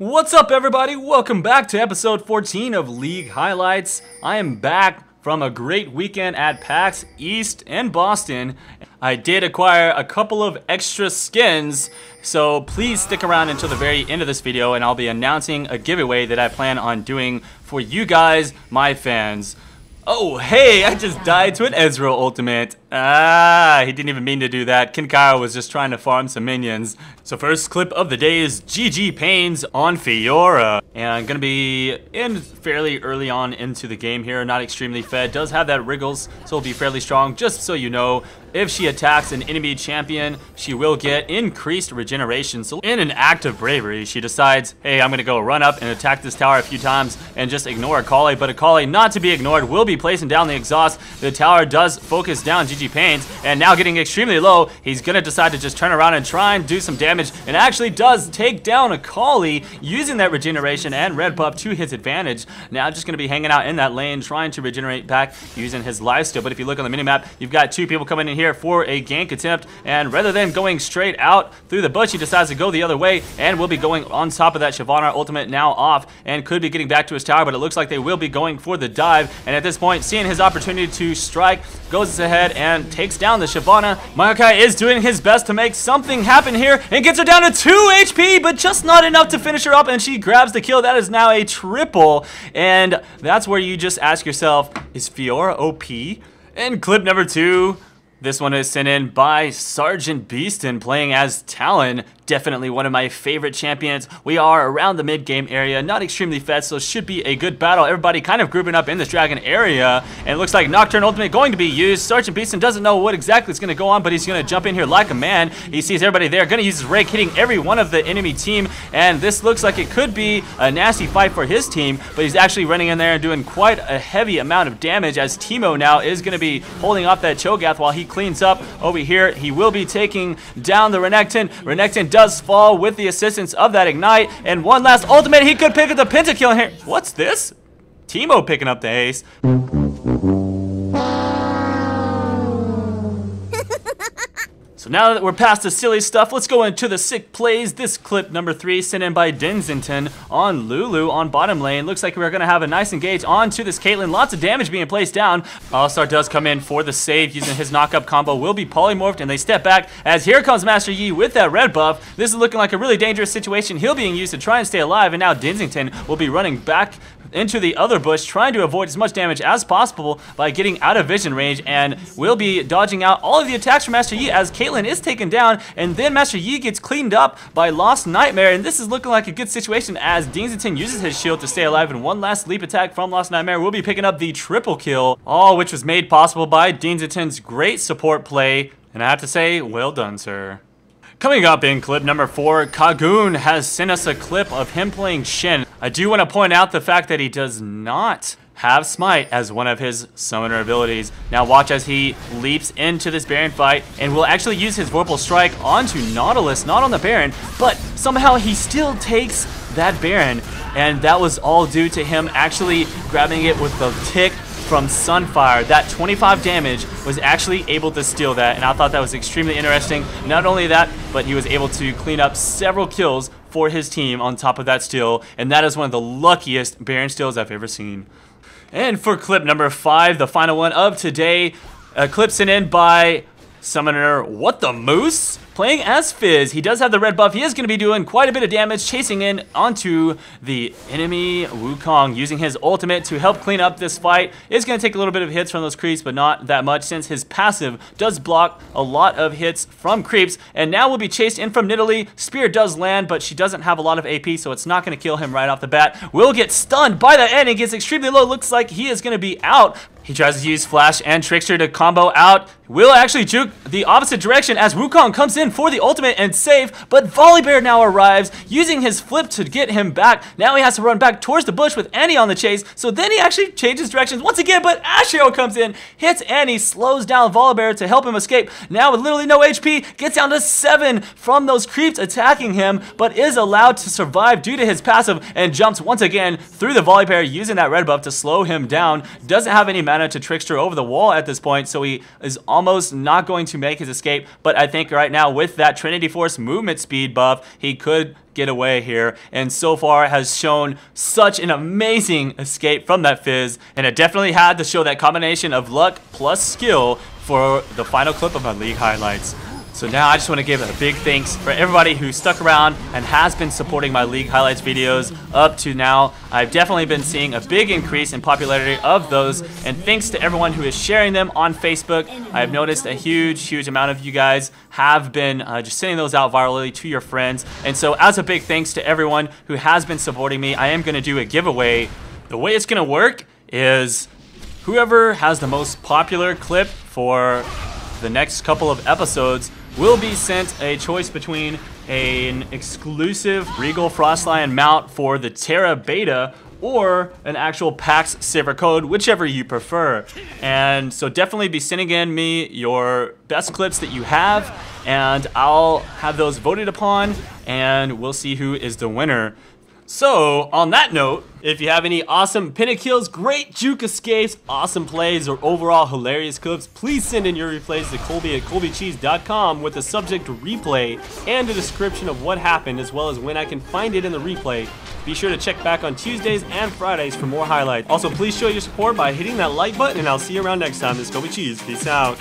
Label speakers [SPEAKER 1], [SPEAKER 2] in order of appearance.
[SPEAKER 1] What's up, everybody? Welcome back to episode 14 of League Highlights. I am back from a great weekend at PAX East in Boston. I did acquire a couple of extra skins, so please stick around until the very end of this video and I'll be announcing a giveaway that I plan on doing for you guys, my fans. Oh, hey, I just died to an Ezreal ultimate. He didn't even mean to do that. Kinkara was just trying to farm some minions. So first clip of the day is GG Pains on Fiora. And I'm going to be in fairly early on into the game here, not extremely fed. Does have that Wriggles, so it'll be fairly strong. Just so you know, if she attacks an enemy champion, she will get increased regeneration. So in an act of bravery, she decides, hey, I'm going to go run up and attack this tower a few times and just ignore Akali. But Akali, not to be ignored, will be placing down the exhaust. The tower does focus down GG Pains, and now getting extremely low, he's going to decide to just turn around and try and do some damage, and actually does take down Akali using that regeneration and red buff to his advantage. Now just going to be hanging out in that lane, trying to regenerate back using his lifesteal. But if you look on the minimap, you've got two people coming in here for a gank attempt, and rather than going straight out through the bush, he decides to go the other way, and will be going on top of that Shyvana ultimate now off, and could be getting back to his tower, but it looks like they will be going for the dive. And at this point, seeing his opportunity to strike, goes ahead and takes down the Shyvana. Maokai is doing his best to make something happen here and gets her down to 2 HP, but just not enough to finish her up, and she grabs the kill. That is now a triple, and that's where you just ask yourself, is Fiora OP? And clip number 2, this one is sent in by Sergeant Beaston playing as Talon. Definitely one of my favorite champions. We are around the mid-game area, not extremely fed, so should be a good battle. Everybody kind of grouping up in this dragon area, and it looks like Nocturne ultimate going to be used. Sergeant Beaston doesn't know what exactly is going to go on, but he's going to jump in here like a man. He sees everybody there, going to use his rake, hitting every one of the enemy team, and this looks like it could be a nasty fight for his team, but he's actually running in there and doing quite a heavy amount of damage, as Teemo now is going to be holding off that Cho'Gath while he cleans up over here. He will be taking down the Renekton. Renekton does fall with the assistance of that ignite, and one last ultimate. He could pick up the pentakill here. What's this? Teemo picking up the ace. So now that we're past the silly stuff, let's go into the sick plays. This clip number 3 sent in by Denzington on Lulu on bottom lane. Looks like we're going to have a nice engage onto this Caitlyn. Lots of damage being placed down. All-Star does come in for the save using his knock-up combo. Will be polymorphed, and they step back as here comes Master Yi with that red buff. This is looking like a really dangerous situation. He'll being used to try and stay alive, and now Denzington will be running back into the other bush, trying to avoid as much damage as possible by getting out of vision range, and will be dodging out all of the attacks from Master Yi as Caitlyn is taken down, and then Master Yi gets cleaned up by Lost Nightmare, and this is looking like a good situation as Denzington uses his shield to stay alive, and one last leap attack from Lost Nightmare will be picking up the triple kill, all which was made possible by Denzington's great support play, and I have to say, well done, sir. Coming up in clip number 4, Kagoon has sent us a clip of him playing Shen. I do want to point out the fact that he does not have Smite as one of his summoner abilities. Now watch as he leaps into this Baron fight and will actually use his Vorpal Strike onto Nautilus, not on the Baron, but somehow he still takes that Baron, and that was all due to him actually grabbing it with the tick from Sunfire. That 25 damage was actually able to steal that, and I thought that was extremely interesting. Not only that, but he was able to clean up several kills for his team on top of that steal, and that is one of the luckiest Baron steals I've ever seen. And for clip number 5, the final one of today, a clip sent in by Summoner What the Moose playing as Fizz. He does have the red buff. He is going to be doing quite a bit of damage, chasing in onto the enemy Wukong, using his ultimate to help clean up this fight. It's going to take a little bit of hits from those creeps, but not that much since his passive does block a lot of hits from creeps. And now will be chased in from Nidalee. Spear does land, but she doesn't have a lot of AP, so it's not going to kill him right off the bat. Will get stunned by the end. He gets extremely low. Looks like he is going to be out. He tries to use Flash and Trickster to combo out. Will actually juke the opposite direction as Wukong comes in for the ultimate and save, but Volibear now arrives, using his flip to get him back. Now he has to run back towards the bush with Annie on the chase, so then he actually changes directions once again, but Ashiel comes in, hits Annie, slows down Volibear to help him escape. Now with literally no HP, gets down to 7 from those creeps attacking him, but is allowed to survive due to his passive and jumps once again through the Volibear using that red buff to slow him down. Doesn't have any mana to Trickster over the wall at this point, so he is almost not going to make his escape. But I think right now with that Trinity Force movement speed buff, he could get away here, and so far has shown such an amazing escape from that Fizz, and it definitely had to show that combination of luck plus skill for the final clip of my league highlights. So now I just want to give a big thanks for everybody who stuck around and has been supporting my league highlights videos up to now. I've definitely been seeing a big increase in popularity of those, and thanks to everyone who is sharing them on Facebook. I've noticed a huge amount of you guys have been just sending those out virally to your friends. And so as a big thanks to everyone who has been supporting me, I am going to do a giveaway. The way it's going to work is whoever has the most popular clip for the next couple of episodes will be sent a choice between an exclusive Regal Frostlion mount for the Terra Beta or an actual PAX Sivir code, whichever you prefer. And so definitely be sending in me your best clips that you have, and I'll have those voted upon, and we'll see who is the winner. So, on that note, if you have any awesome pinnacles, great juke escapes, awesome plays, or overall hilarious clips, please send in your replays to Colby@colbycheese.com with the subject replay and a description of what happened, as well as when I can find it in the replay. Be sure to check back on Tuesdays and Fridays for more highlights. Also, please show your support by hitting that like button, and I'll see you around next time. This is Colby Cheese. Peace out.